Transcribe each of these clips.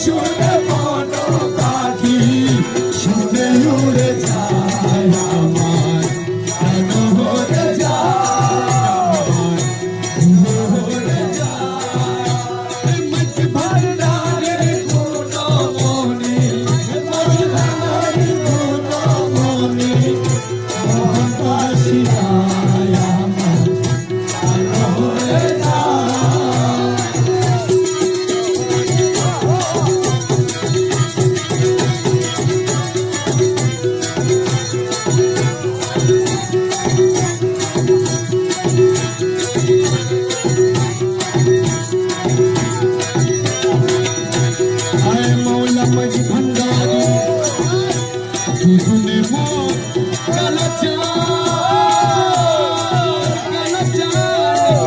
শুনে মনো পাখি শুনে উড়ে যায় আমার প্রাণ ভরে যায় ভরে যায় মত ভান্ডারে কোনো মনি ভান্ডারে কোনো মনি মোহন বাসি যায় আমার প্রাণ ভরে যায় मज भंडारी तुझने वो मज भंडारी तुझने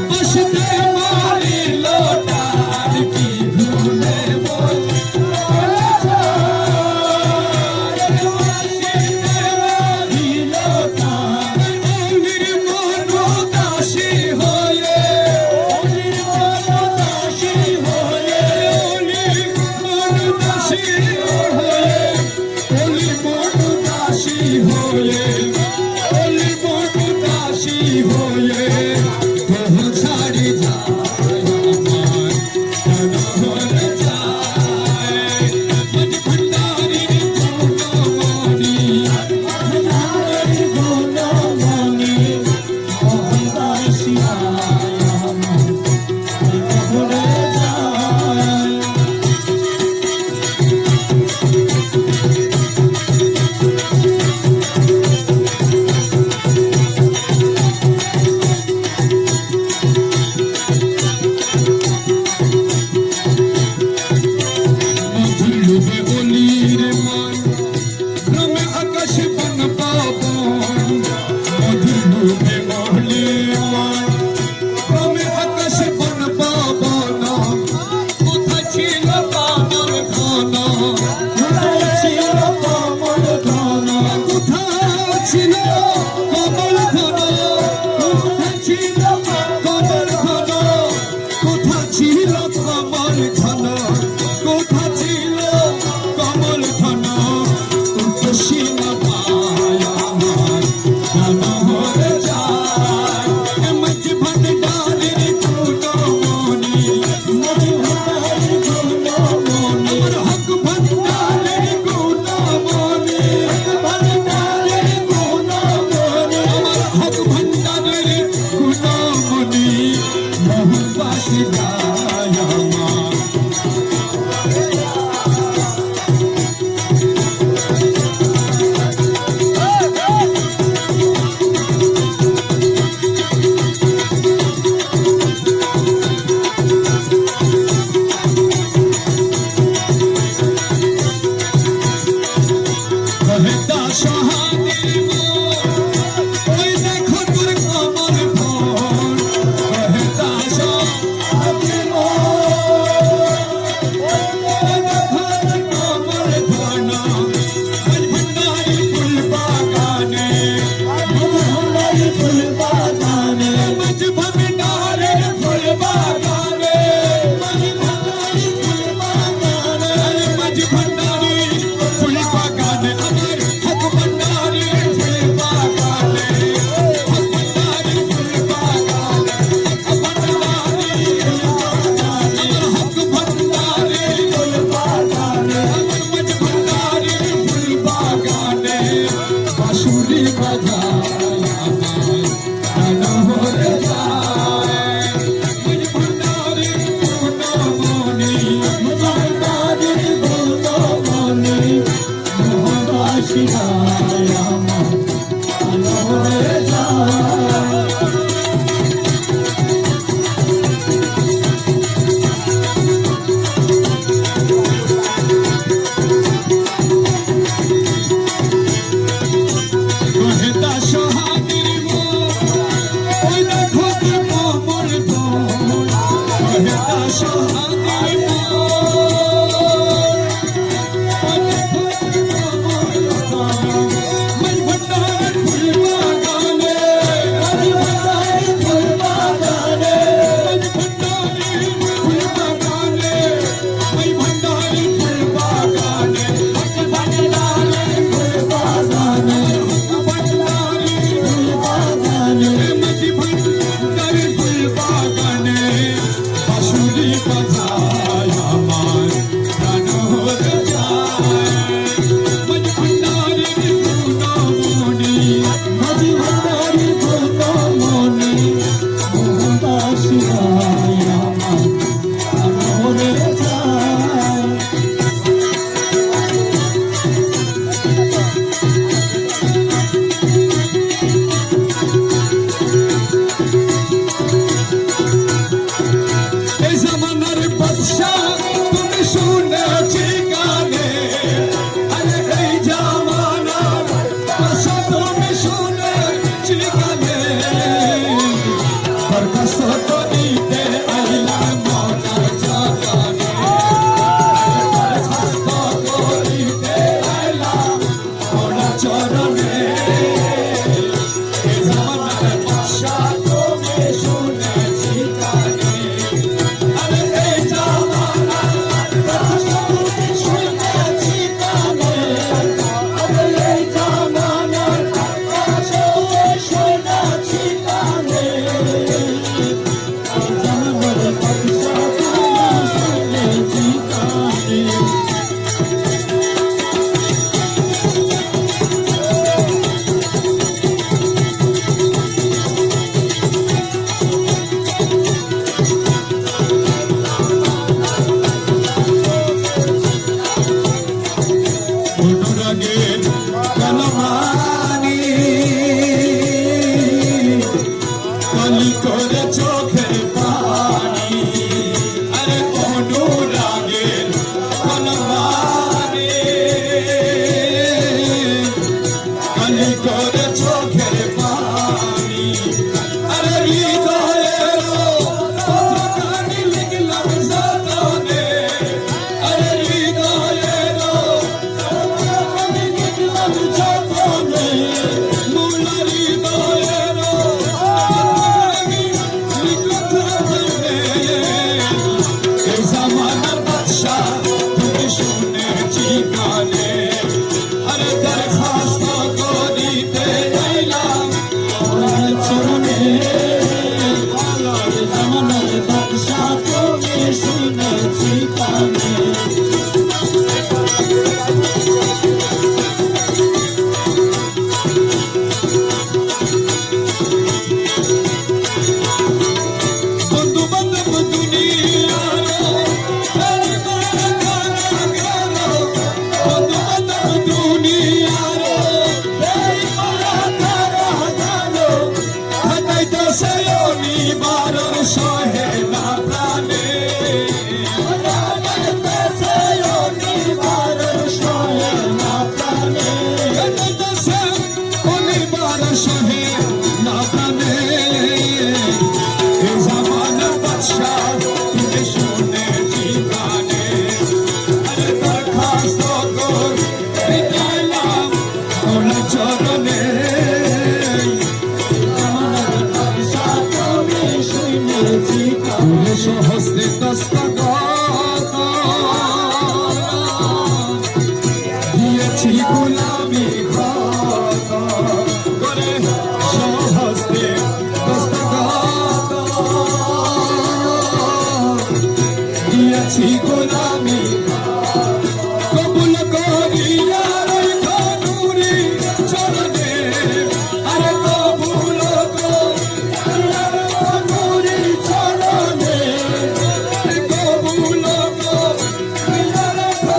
बस मारी लोटार की भूले অনুরাগের কলমানি কালি করে চোখের পানি আরে অনুরাগের কলমানি কালি করে চোখের পানি আরে হৃদয়ের পত্রখানি লিখলাম যতনে আরে হৃদয়ের পত্রখানি লিখলাম যতনে মূল হৃদয়ের পত্রখানি লিখলাম যতনে এই জামানার বাদশা তুমি শুনেছি কানে আরে দরখাস্ত করিতে যাইলাম তোমার চরণে জামানার বাদশা তুমি শুনেছি কানে বন্ধু বান্ধব দুনিয়ার বন্ধু বান্ধব দুনিয়ার হাতাইতেছে অনিবারণ সহে না প্রাণে হাতাইতেছে অনিবারণ সহে না প্রাণে হাতাইতেছে অনিবারণ সহে না প্রাণে এই জামানার বাদশা তুমি শুনেছি কানে আরে দরখাস্ত করিতে যাইলাম তোমার চরণে জামানার বাদশা তুমি শুনেছি কানে সহস্তে দস্তখত দিয়েছি গোলামি খত করে সহস্তে দস্তখত দিয়েছি গোলামি কবুল করিয়া রাখো নুরি চরণে আরে কবুল করিয়া রাখো নুরি চরণে কবুল করিয়া রাখো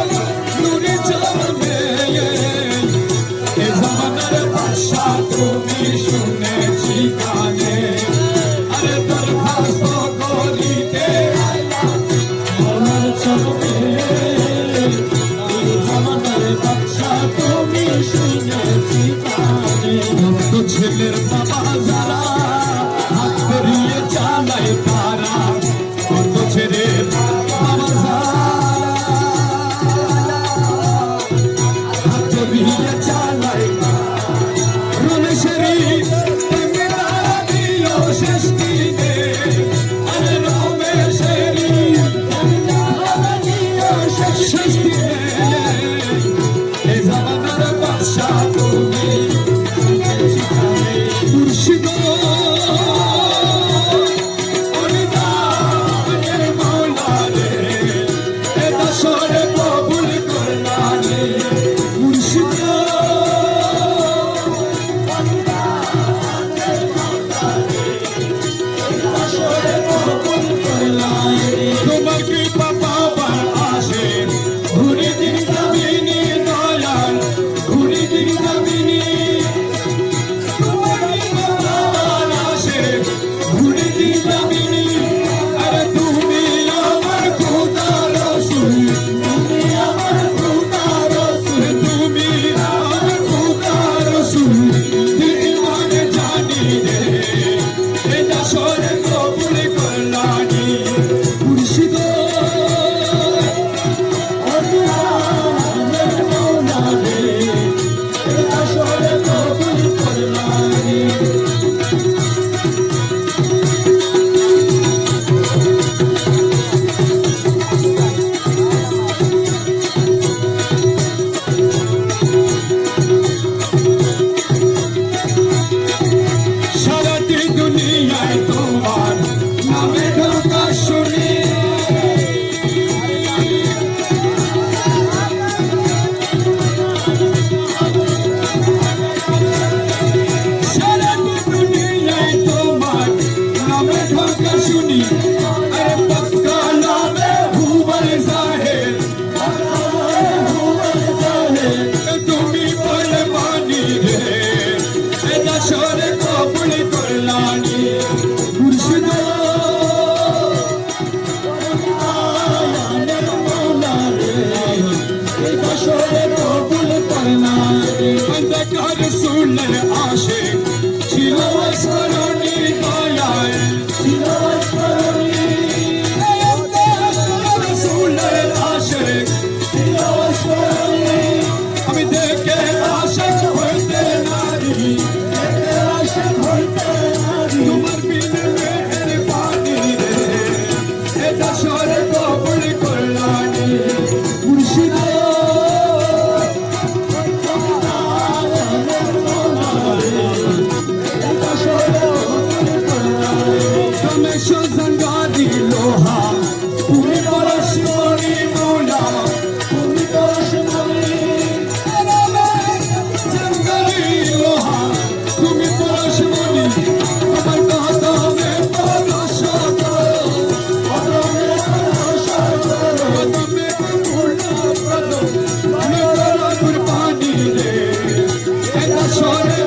নুরি চরণে এ জামানার বাদশা তুমি শুনেছি কানে আরে দরখাস্ত করিতে আইলাম তোমার চরণে এই জামানার বাদশা তুমি শুনেছি কানে ভক্ত ছেলের বাবা যারা হাত ধরিয়ে চালায় তারা ভক্ত ছেলের বাবা যারা হাত ধরিয়ে চালায় রমেশেরই তেমনি তারা দিও শেষ দিনে আরে রমেশেরই তেমনি তারা দিও শেষ দিনে এই জামানার বাদশা তুমি শুনেছি কানে মুর্শিদ অনিদানের মৌলা রে এ দশরে কবুল করলা রে মুর্শিদ কার শুনে আসে ছিল স্মরণী দয়ায় ছিল স্মরণী কার শুনে আসে ছিল স্মরণী আমি দেখে আশক হইতে নারী দেখে আশক হইতে নারী তোমার বিন মেহের পানি রে এটা সরে কবুল করলানি মুর্শিদ জঙ্গাদি লোহা তুমি পরশমণি মৌলা তুমি পরশমণি জঙ্গাদি লোহা তুমি পরশমণি আমার কদমে পরশ করো কদমে পরশ করো কদমে পূর্ণ করো মেরা কুরবানি রে এটা সরে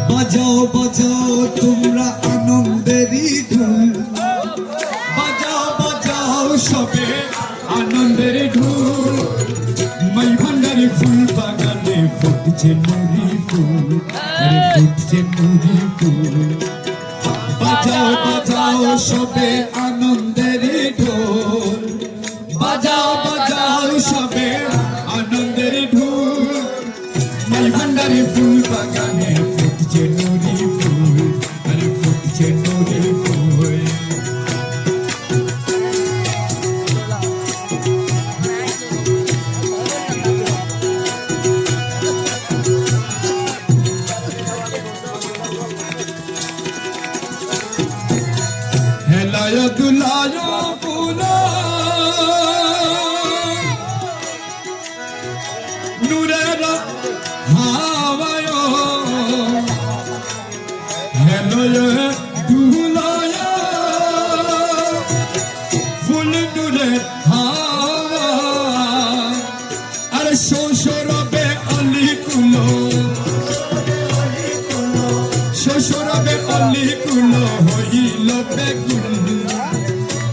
বাজাও বাজাও তোমরা আনন্দেরই ঢোল বাজাও বাজাও সবে আনন্দের ঢোল মাই ভান্ডারি ফুল বাগানে ফুটছে নুরি ফুল ফুটছে নুরি ফুল বাজাও বাজাও সবে আনন্দেরই ঢোল বাজাও বাজাও সবে আনন্দের ঢোল মাই ভান্ডারি ফুল বাগানে ফুটছে নুরি ফুল ফুটছে নুরি ফুল হেলায় দুলায় ফুলা নূরের হাওয়ায় হেলায় দুলায় ফুল নূরের হাওয়া আরে শ্বশুরবে অলি কুলো শ্বশুরবে অলি কুলো হইল বেকুল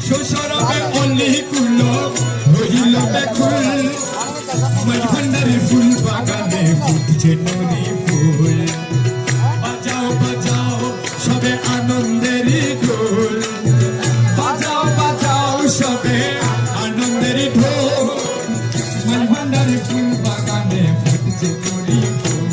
শ্বশুরবে অলি কুলো হইল বেকুল মাই ভান্ডারি ফুল বাগানে ফুটছে নুরি ফুল বাজাও বাজাও সবে আনন্দেরই ঢোল বাজাও বাজাও সবে আনন্দেরই ঢোল মাই ভান্ডারি ফুল বাগানে ফুটছে নুরি ফুল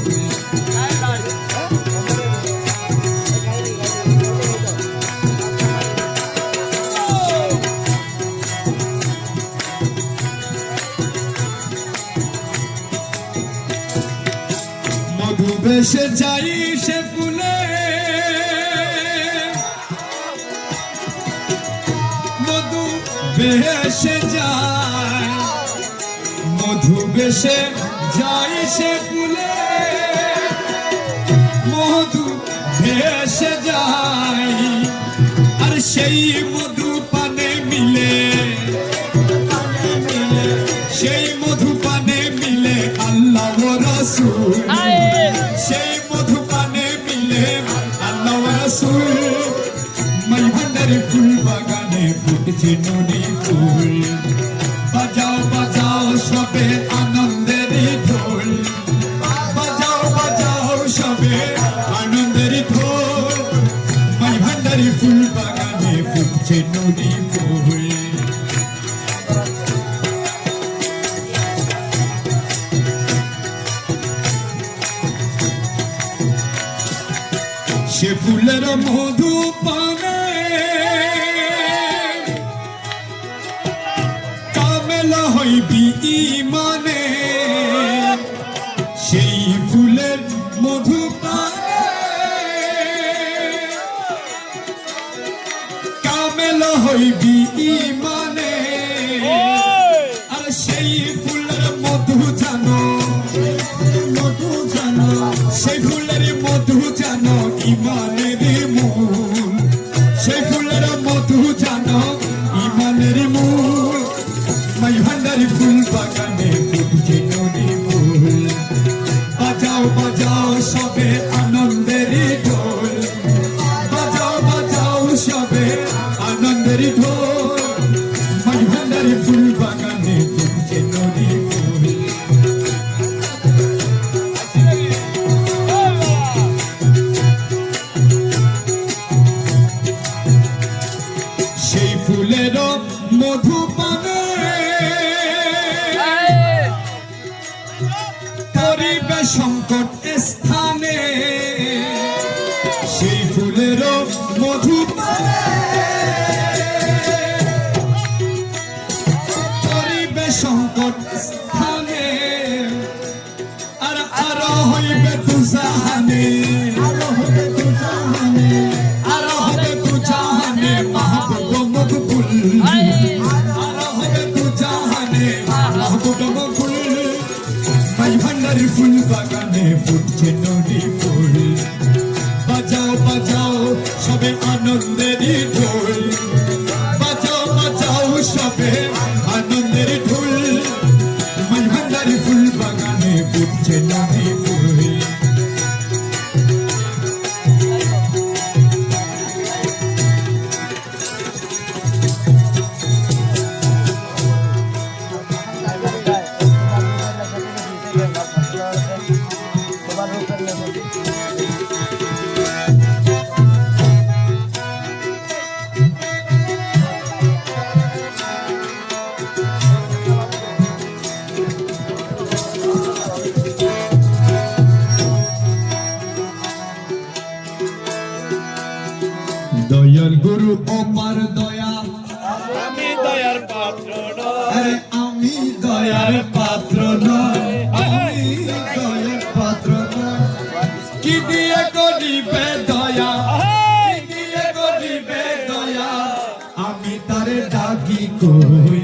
মধু বেশে যাই সে ফুলে মধু বেশে যায় মধু বেশে যাই সে ফুলে সেই মধু পানে মিলে, সেই মধু পানে মিলে আল্লাহ ও রাসূল, সেই মধু পানে মিলে আল্লাহ ও রাসূল। মাই ভান্ডারি ফুল বাগানে ফুটছে নদী ফুল, বাজাও বাজাও সবে আনন্দেরই ঢোল, বাজাও বাজাও সবে আনন্দেরই ঢোল। মাই ভান্ডারি ফুল বাগানে ফুটছে নদী ফুল। সে ফুলের মধু পানে কামেল হইবি ইমানে, সেই ফুলের মধু পানে কামেল হইবি ইমানে। আর সেই ফুলের মধু জানো, মধু জানো, সেই ফুলের মধু জানো ইমানের মূল, সেই ফুলের মধু জানো ইমানের মূল। মাই ভান্ডারি ফুল বাগানে ফুটছে নদী ফুল, বাজাও বাজাও সবে আনন্দেরই ঢোল, বাজাও বাজাও সবে আনন্দেরই ঢোল। মাই ভান্ডারি ফুল বাগানে ফুটছে নদী ফুল। সেই ফুলের মধু পানে করিবে সংকট স্থানে, সেই ফুলের মধু পানে করিবে সংকট স্থানে। আর আরো হইবে তুজাহানে, আরো হবে তুজাহানে, আরো হবে তুজাহানে মাহবুব মকবুল, আরো হবে তুজাহানে মাহবুব মকবুল। মাই ভান্ডারি ফুল বাগানে ফুটছে নদী ফুল, বাজাও বাজাও সবে আনন্দেরই ঢোল, বাজাও বাজাও সবে আনন্দেরই ঢোল। মাই ভান্ডারি ফুল বাগানে ফুটছে নদী ফুল। দয়াল গুরু অপার দয়া, আমি দয়ার পাত্র নয়, আরে আমি দয়ার পাত্র নয়, আমি দয়ার পাত্র নয়। কি দিয়ে করিবে দয়া, কি দিয়ে করিবে দয়া, আমি তারে ডাকি কই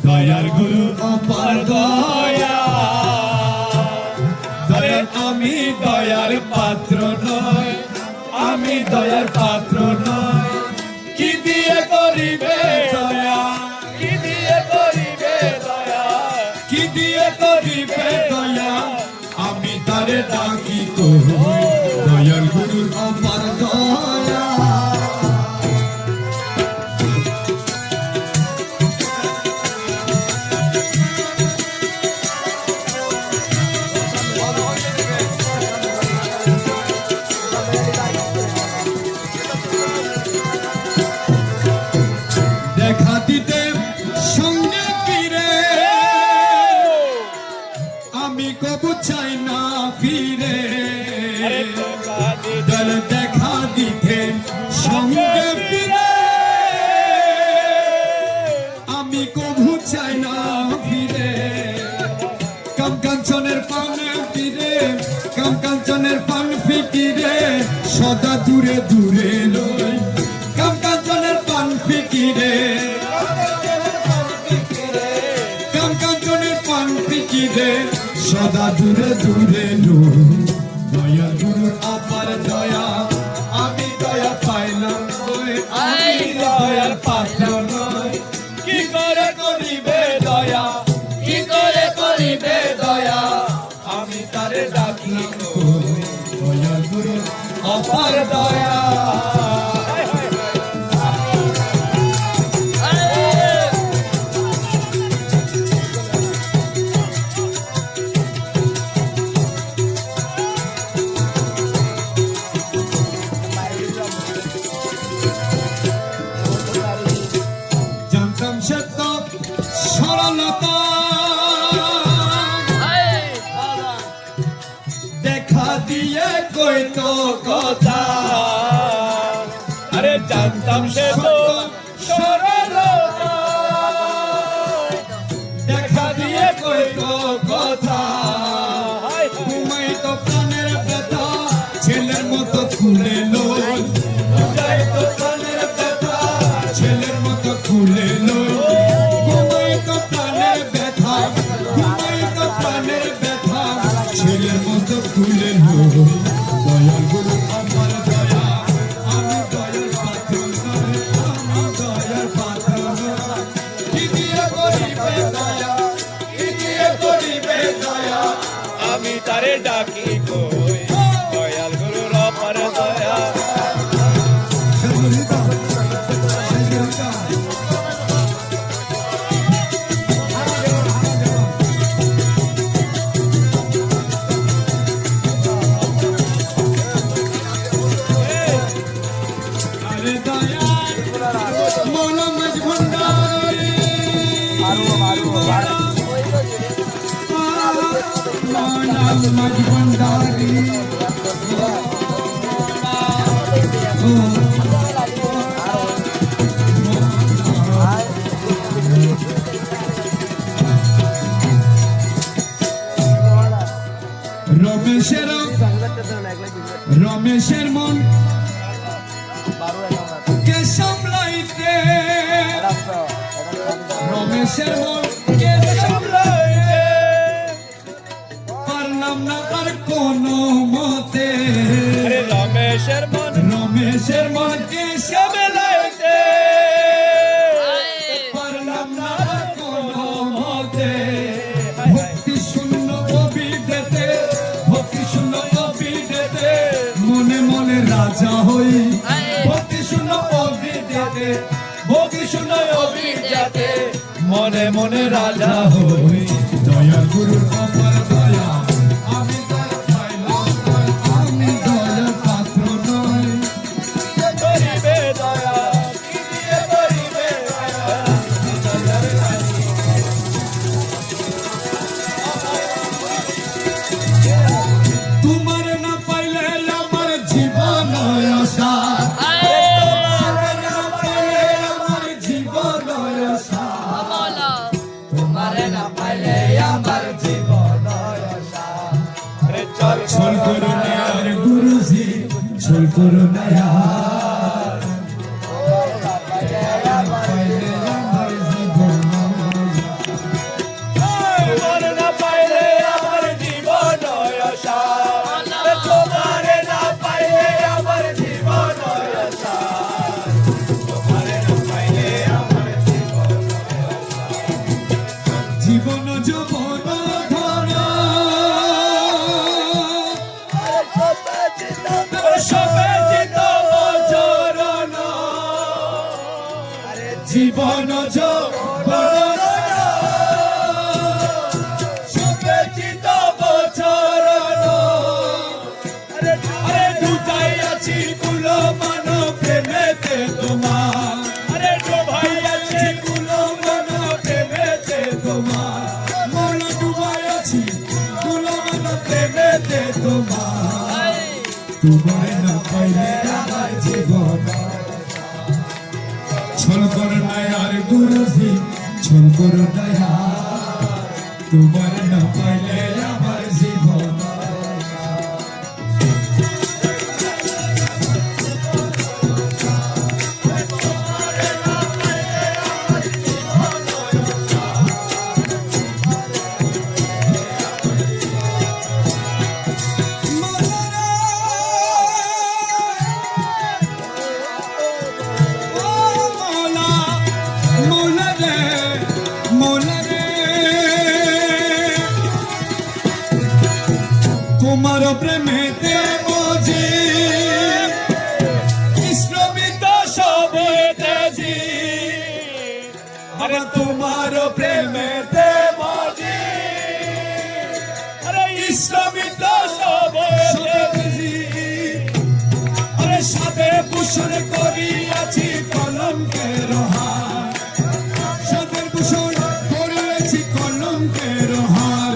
দয়াল গুরু অপার দয়া। দয়া আমি দয়ার পাত্র নয়, আমি দয়ার পাত্র নয়। কি দিয়ে করিবে দয়া, কি দিয়ে করিবে দয়া, কি দিয়ে করিবে দয়া, আমি তারে ডাকি কই দয়াল গুরুর অপার দয়া। দেখা দিতে সঙ্গে ফিরে আমি কবু চাই না ফিরে, দল দেখা দিতে সঙ্গে ফিরে আমি কবু চাই না ফিরে। কাম কাঞ্চনের পানে ফিরে, কাম কাঞ্চনের পান ফিকিরে সদা দূরে দূরে লই, কাম কাঞ্চনের পান ফিকিরে, কাম কাঞ্চনের পান ফিকিরে সদা দূরে দূরে লই। দয়া গুরুর অপার দয়া, আমি দয়া পাইলাম ওই আমি কই দয়াল গুরু অপার দয়া জানতাম সে তো সরলতা দেখা দিয়ে কইতো কথা আরে জানতাম সে তো সরলতা দেখা দিয়ে কইতো কথা ঘুমাই তো প্রাণের ব্যথা ছেলের মতো খুলে লই ঘুমাই তো প্রাণের ব্যথা ছেলের মতো খুলে লই ঘুমাই তো প্রাণের ব্যথা ঘুমাই তো প্রাণের ব্যথা ছেলের মতো খুলে লই দয়াল গুরু আমার দয়া আমি দয়াল পাত্র নয় আমি দয়াল পাত্র নয় কি দিয়ে করিবে দয়া কি দিয়ে করিবে দয়া আমি তারে ডাকি কই দয়াল গুরুর অপার দয়া আরে দয়াল মৌলা মাঝ ভণ্ডারী মৌলা মাঝ ভণ্ডারী রমেশের মন কে সামলাইতে রমেশের মন কে সামলাইতে পারলাম না আর কোনো মতে আরে রমেশের মন কে সামলাইতে পারলাম না আর কোনো মতে ভক্তি শূন্য অবিদেতে ভক্তি শূন্য অবিদেতে মনে মনে রাজা হই ভক্তি শূন্য অবিদেতে ভক্তি শূন্য অবিদেতে মনে মনে রাজা হই দয়া গুরুর অপার দয়া আমি দয়া পাইলাম নয় আমি দয়া পাত্র নয় করিবে দয়া কি দিয়ে করিবে দয়া তোমার না পাইলে আমার জীবন অসার তোমার না পাইলে আমার জীবন অসার তোমার না পাইলে আমার জীবন অসার আরে চল ছল করো না আর গুরুজি ছল করো না আর পাইলে আমার জীবন মনে না পাইলে আমার জীবন আশা তোমারে না পাইলে আমার জীবন আশা তোমারে না পাইলে আমার জীবন যৌবন ধন সবে জিত চরণ জীবন যৌবন সবে জিত চরণ আরে দুটাই আছি কুলো মানো প্রেমেতে তোমার আরে ডোভাই আছি কুলো মানো প্রেমেতে তোমার মন ডুবাই আছি দুলমন প্রেমেতে তোমার তোমার না পাইলে আমার জীবন ছল করো না আর গুরুজি ছল করো না আর তোমার না পাইলে আমার জীবন মৌলা রে প্রেমেতে মজি কৃষ্ণবিদ সবেতেছি আরে তোমার প্রেমেতে মজি আরে ইসলামিত সবেতেছি আরে সাথে ভূষণ করিয়াছি কলঙ্কের হার সাদের ভূষণ করেছি কলঙ্কের হার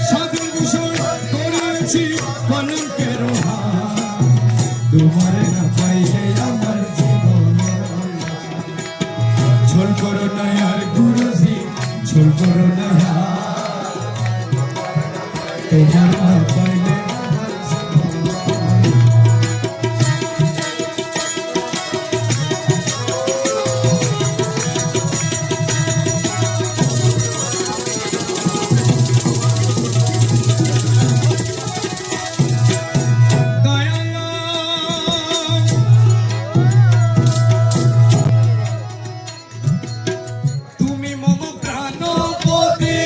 সাদের ভূষণ করেছি কলঙ্কের হার তোমার না পাইলে আমার জীবন ঝোল করো না আর গুরুজি ঝোল করো না তোমার না পাইলে তুমি মম প্রাণপতি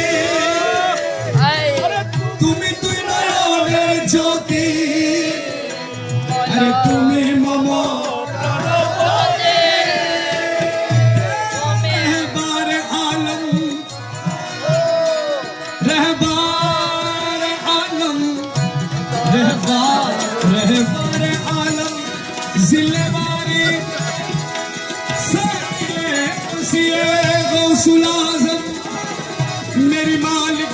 তুমি তুই নয়নের জ্যোতি আরে তুমি মম रहबार आलम रहबार आलम रहबार आलम जिलेवारी सिए गौसुल आज़म मेरी मालिक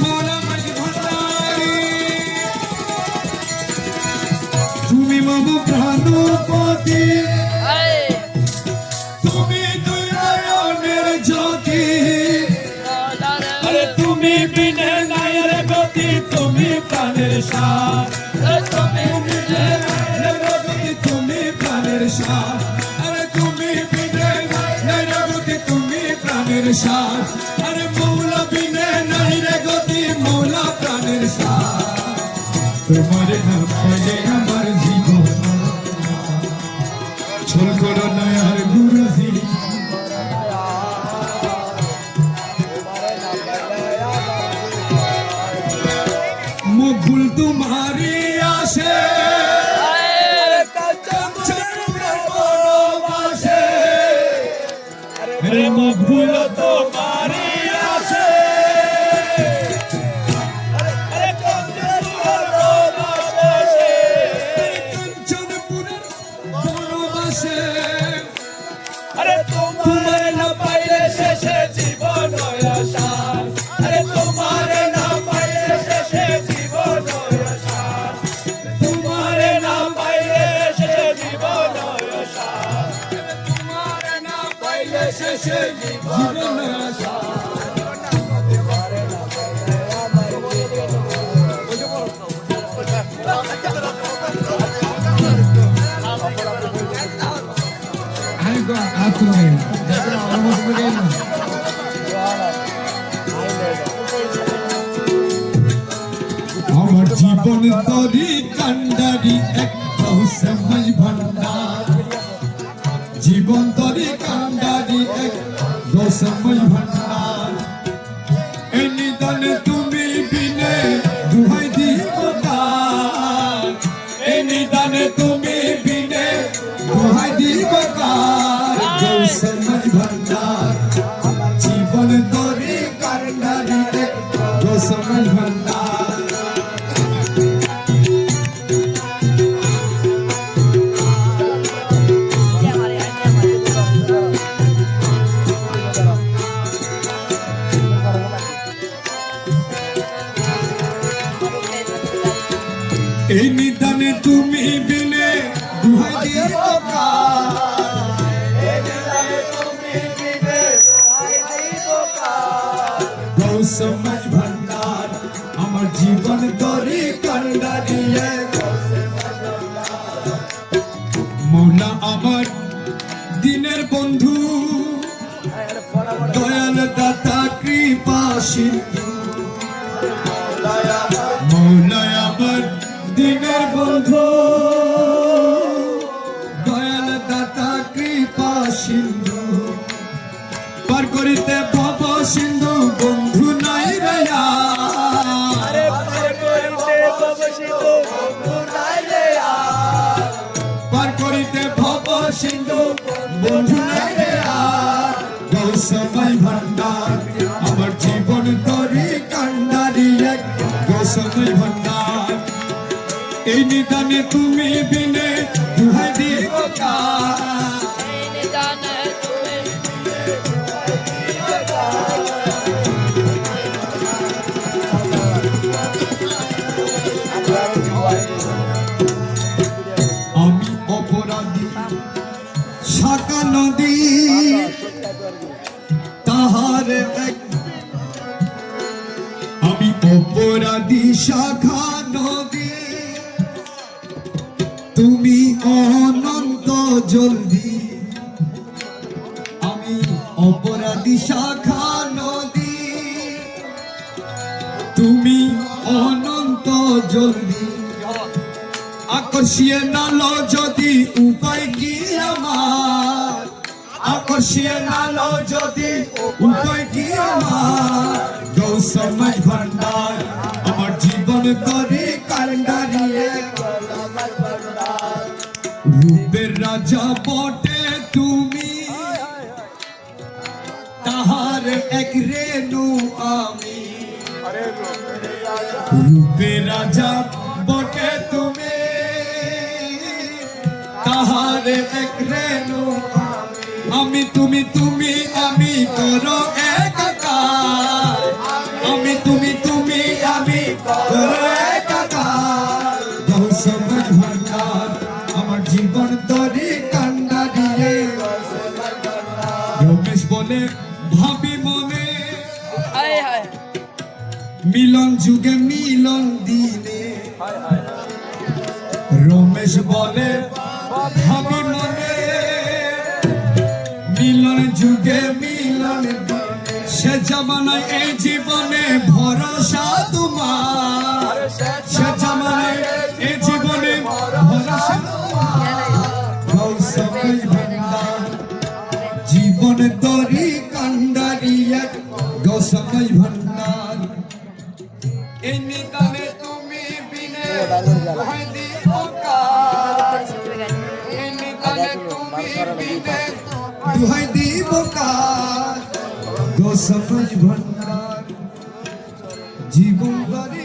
मौला मज भंडारी তুমি মম প্রাণপতি তুমি দুই নয়নের জ্যোতি আরে তুমি বিনে নাই রে গতি তুমি প্রাণের সার তুমি বিনে নাই রে গতি তুমি প্রাণের সার আরে তুমি বিনে নাই রে গতি তুমি প্রাণের সার আরে মৌলা বিনে নাই রে গতি মৌলা প্রাণের সার তোমার না পাইলে আমার জীবন ঝোল করো না আর গুরুজি মুকুল তোমারি আসে রে মকবুল তোমারি আছে আরে কঞ্চনপুর বনবাসে কাঞ্চনপুরের বনবাসে আরে তোমার না পাইলে শেষে জীবন আসার আরে তোমার না পাইলে শেষে জীবন আসার তোমার না পাইলে শেষে জীবন আসার তোমার না পাইলে শেষে জীবন আসার আইগো আতুনে দেখো অলমোস্ট বেগেন আমার জীবন তরি কান্ডারি এক সময় ভান্ডার জীবন তরি কান্ডারি এক সময় ভান্ডার এই নিদানে তুমি বিনে দুহাই দিব কার এই নিদানে তুমি বিনে দুহাই দিব কার সময় ভান্ডার জীবন তরি কান্ডারি এক সময় ভান্ডার এই নিদানে তুমি বিনে দুহাই দিব কার এই নিদানে তুমি বিনে দুহাই দিব কার সময় ভান্ডার আমার জীবন তরি কান্ডারি মৌলা আমার দিনের বন্ধু দয়াল দাতা কৃপা সিন্ধু মৌলা আমার দিনের বন্ধু দয়াল দাতা কৃপা সিন্ধু পার করিতে ভব সিন্ধু বন্ধু নাই রে আরে পার করিতে ভব সিন্ধু বন্ধু নাই রে আর পার করিতে ভব সিন্ধু বন্ধু নাই রে আর গোসাই ভান্ডার আমার জীবন তরি কান্ডারি এক গোসাই ভান্ডার এই নিদানে তুমি বিনে দুহাই দিয়ে আমি অপরাধী শাখা নদী তাহার এক আমি অপরাধী শাখা নদী তুমি অনন্ত জলদি আমি অপরাধী শাখা নদী তুমি অনন্ত জলদি আকর্ষিয়ে নালো যদি উপায় কি আমার আকর্ষিয়ে নালো যদি উপায় কি আমার গৌসময় ভান্ডার আমার জীবন তরি কান্ডারিয়ে রূপের রাজা বটে তুমি তাহার এক রেণু আমি রূপের রাজা বটে তুমি তাহার এক রেণু আমি তুমি তুমি আমি করো একাকার আমি তুমি তুমি আমি করো একাকার গৌসময় ভান্ডার আমার জীবন তরি কান্ডারিয়ে রমেশ বলে ভাবি মনে মিলন যুগে মিলন দিনে রমেশ বলে ভাবি মনে মিলন যুগে মিলন দিনে সে জামানায় এই জীবনে ভরসা তোমার সে জামানায় এই জীবনে ভরসা গৌসময় ভান্ডার জীবন তরি কান্ডারি এক গৌসময় ভান্ডার এই নিদানে তুমি বিনে দুহাই দিব কার এই নিদানে তুমি বিনে দুহাই দিব কার গৌসময় ভান্ডার জীবন তরি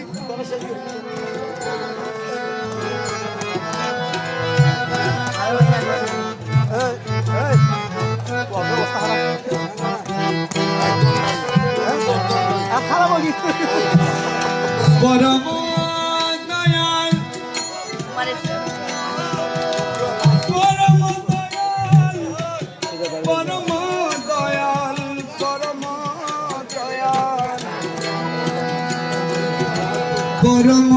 পরম দয়াল পরম দয়াল পরম দয়াল পরম দয়াল পরম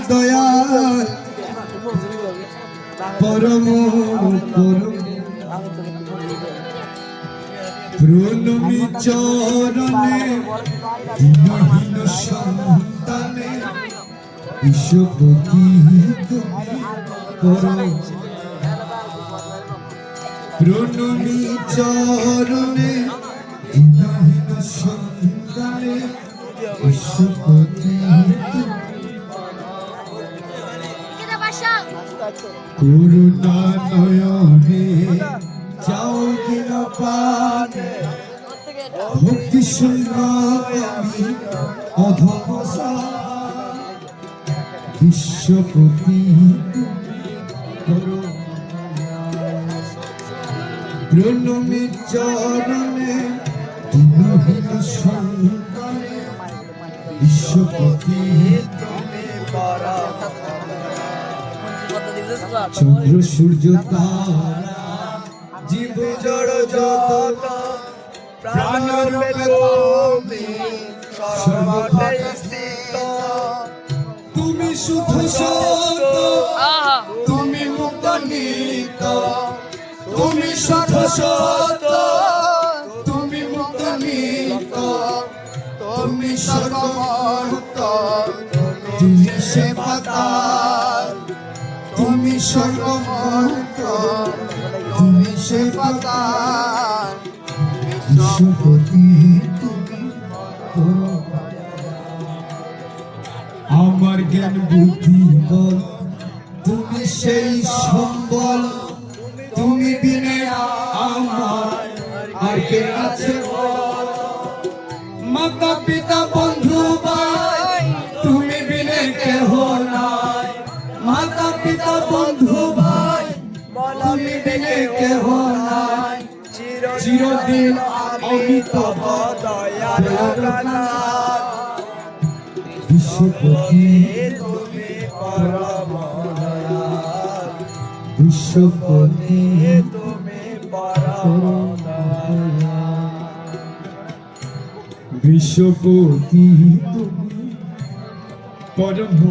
দয়াল পরম পরম প্রণমী চরণে দীনহীন সন্তানে বিশ্বপতি তুমি করো প্রণমী চরণে দীনহীন সন্তানে বিশ্বপতি করুণা নয়নে যাও দিন পানে ভক্তি শূন্য আমি অধমসা বিশ্বপতি করো প্রণমী চরণে দীনহীন সন্তানে বিশ্বপতি চন্দ্র সূর্য তারা জীব জড় যত প্রাণের তুমি সর্বদাই স্থিত তুমি শুদ্ধ সত্য তুমি মুক্ত নিত্য তুমি শুদ্ধ সত্য তুমি মুক্ত নিত্য তুমি সর্বমুক্ত তুমি সেবাদার তুমি সর্বমুক্ত তুমি সেবাদার বিশ্বপতি তুমি আমার জ্ঞান বুদ্ধি বল তুমি সেই সম্বল তুমি বিনে আমার আর কে আছে বল? মাতা পিতা বন্ধু ভাই তুমি বিনে কেহ নাই মাতা পিতা বন্ধু ভাই তুমি বিনে কেহ নাই চিরদিন আমি তব দয়াল জগন্নাথ বিশ্বপতি তুমি পরম দয়াল বিশ্বপতি তুমি পরম বিশ্বপতি তুমি পরম